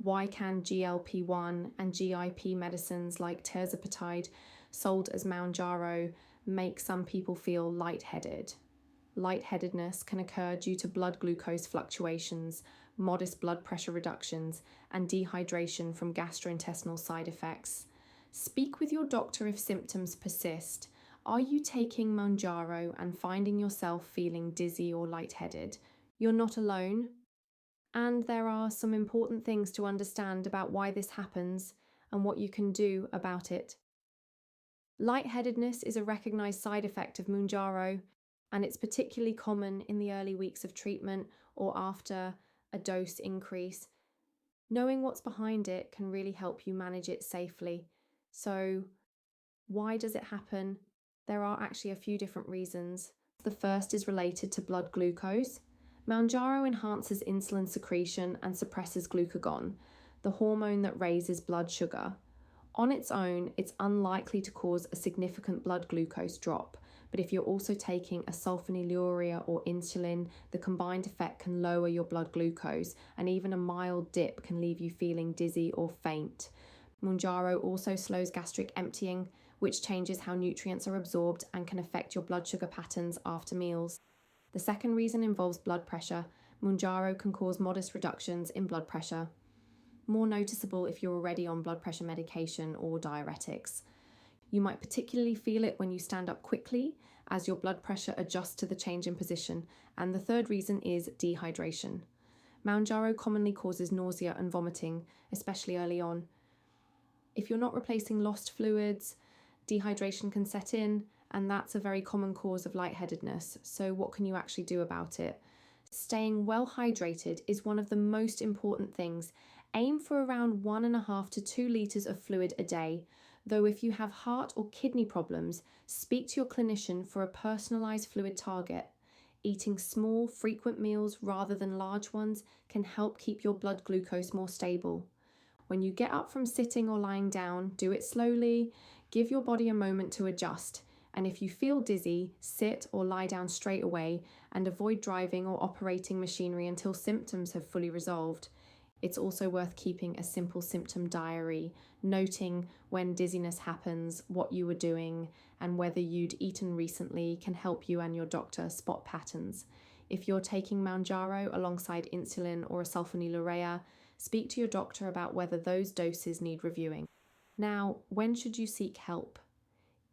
Why can GLP-1 and GIP medicines like tirzepatide, sold as Mounjaro, make some people feel lightheaded? Lightheadedness can occur due to blood glucose fluctuations, modest blood pressure reductions, and dehydration from gastrointestinal side effects. Speak with your doctor if symptoms persist. Are you taking Mounjaro and finding yourself feeling dizzy or lightheaded? You're not alone. And there are some important things to understand about why this happens and what you can do about it. Lightheadedness is a recognized side effect of Mounjaro, and it's particularly common in the early weeks of treatment or after a dose increase. Knowing what's behind it can really help you manage it safely. So, why does it happen? There are actually a few different reasons. The first is related to blood glucose. Mounjaro enhances insulin secretion and suppresses glucagon, the hormone that raises blood sugar. On its own, it's unlikely to cause a significant blood glucose drop, but if you're also taking a sulfonylurea or insulin, the combined effect can lower your blood glucose, and even a mild dip can leave you feeling dizzy or faint. Mounjaro also slows gastric emptying, which changes how nutrients are absorbed and can affect your blood sugar patterns after meals. The second reason involves blood pressure. Mounjaro can cause modest reductions in blood pressure, more noticeable if you're already on blood pressure medication or diuretics. You might particularly feel it when you stand up quickly as your blood pressure adjusts to the change in position. And the third reason is dehydration. Mounjaro commonly causes nausea and vomiting, especially early on. If you're not replacing lost fluids, dehydration can set in, and that's a very common cause of lightheadedness. So what can you actually do about it? Staying well hydrated is one of the most important things. Aim for around 1.5 to 2 litres of fluid a day. Though if you have heart or kidney problems, speak to your clinician for a personalised fluid target. Eating small, frequent meals rather than large ones can help keep your blood glucose more stable. When you get up from sitting or lying down, do it slowly. Give your body a moment to adjust. And if you feel dizzy, sit or lie down straight away and avoid driving or operating machinery until symptoms have fully resolved. It's also worth keeping a simple symptom diary, noting when dizziness happens, what you were doing, and whether you'd eaten recently can help you and your doctor spot patterns. If you're taking Mounjaro alongside insulin or a sulfonylurea, speak to your doctor about whether those doses need reviewing. Now, when should you seek help?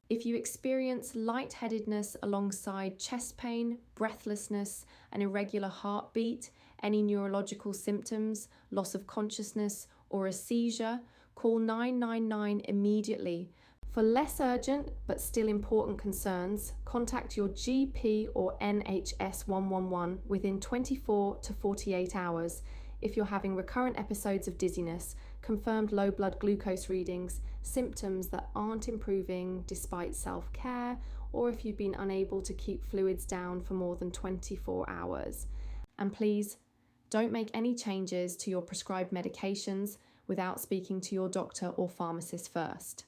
If you experience lightheadedness alongside chest pain, breathlessness, an irregular heartbeat, any neurological symptoms, loss of consciousness, or a seizure, call 999 immediately. For less urgent but still important concerns, contact your GP or NHS 111 within 24 to 48 hours. If you're having recurrent episodes of dizziness, confirmed low blood glucose readings, symptoms that aren't improving despite self-care, or if you've been unable to keep fluids down for more than 24 hours. And please, don't make any changes to your prescribed medications without speaking to your doctor or pharmacist first.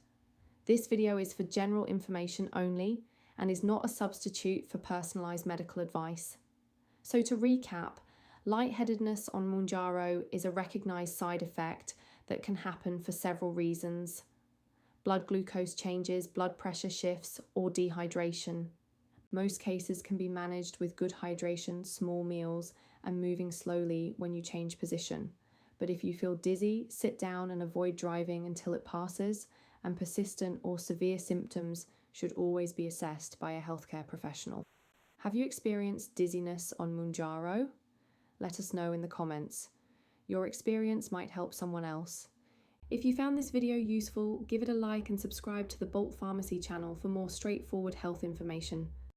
This video is for general information only and is not a substitute for personalised medical advice. So to recap, lightheadedness on Mounjaro is a recognised side effect that can happen for several reasons. Blood glucose changes, blood pressure shifts, or dehydration. Most cases can be managed with good hydration, small meals, and moving slowly when you change position. But if you feel dizzy, sit down and avoid driving until it passes, and persistent or severe symptoms should always be assessed by a healthcare professional. Have you experienced dizziness on Mounjaro? Let us know in the comments. Your experience might help someone else. If you found this video useful, give it a like and subscribe to the Bolt Pharmacy channel for more straightforward health information.